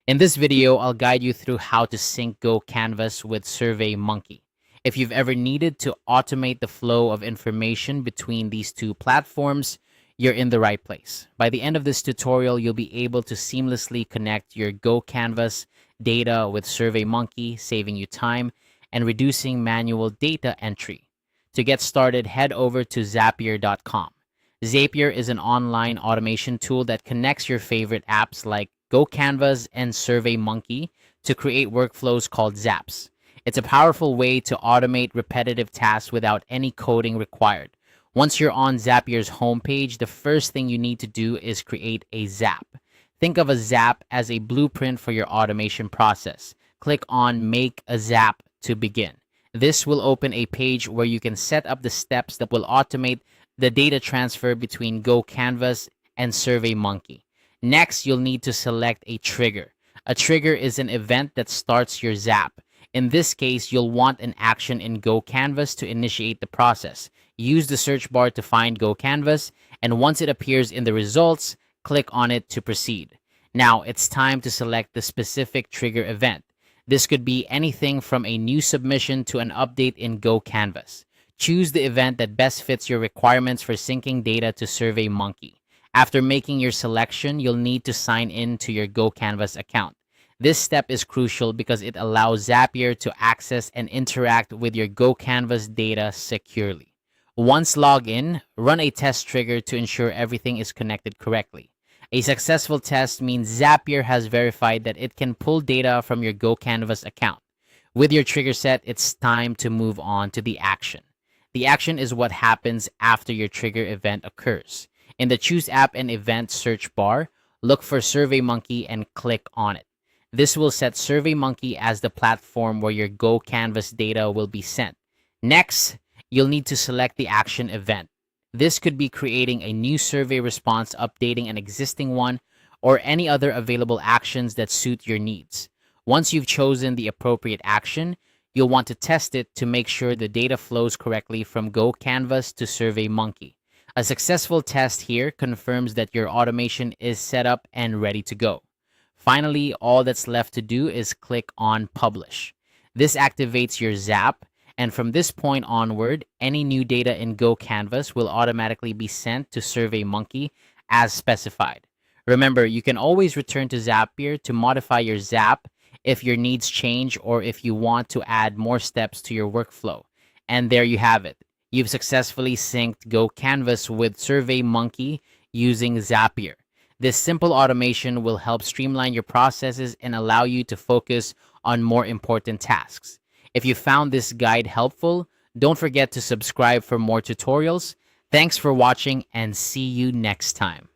In this video, I'll guide you through how to sync GoCanvas with SurveyMonkey. If you've ever needed to automate the flow of information between these two platforms, you're in the right place. By the end of this tutorial, you'll be able to seamlessly connect your GoCanvas data with SurveyMonkey, saving you time and reducing manual data entry. To get started, head over to Zapier.com. Zapier is an online automation tool that connects your favorite apps like GoCanvas and SurveyMonkey to create workflows called Zaps. It's a powerful way to automate repetitive tasks without any coding required. Once you're on Zapier's homepage, the first thing you need to do is create a Zap. Think of a Zap as a blueprint for your automation process. Click on Make a Zap to begin. This will open a page where you can set up the steps that will automate the data transfer between GoCanvas and SurveyMonkey. Next, you'll need to select a trigger. A trigger is an event that starts your Zap. In this case, you'll want an action in GoCanvas to initiate the process. Use the search bar to find GoCanvas, and once it appears in the results, click on it to proceed. Now, it's time to select the specific trigger event. This could be anything from a new submission to an update in GoCanvas. Choose the event that best fits your requirements for syncing data to SurveyMonkey. After making your selection, you'll need to sign in to your GoCanvas account. This step is crucial because it allows Zapier to access and interact with your GoCanvas data securely. Once logged in, run a test trigger to ensure everything is connected correctly. A successful test means Zapier has verified that it can pull data from your GoCanvas account. With your trigger set, it's time to move on to the action. The action is what happens after your trigger event occurs. In the Choose App and Event search bar, look for SurveyMonkey and click on it. This will set SurveyMonkey as the platform where your GoCanvas data will be sent. Next, you'll need to select the action event. This could be creating a new survey response, updating an existing one, or any other available actions that suit your needs. Once you've chosen the appropriate action, you'll want to test it to make sure the data flows correctly from GoCanvas to SurveyMonkey. A successful test here confirms that your automation is set up and ready to go. Finally, all that's left to do is click on Publish. This activates your Zap, and from this point onward, any new data in GoCanvas will automatically be sent to SurveyMonkey as specified. Remember, you can always return to Zapier to modify your Zap if your needs change or if you want to add more steps to your workflow. And there you have it. You've successfully synced GoCanvas with SurveyMonkey using Zapier. This simple automation will help streamline your processes and allow you to focus on more important tasks. If you found this guide helpful, don't forget to subscribe for more tutorials. Thanks for watching and see you next time.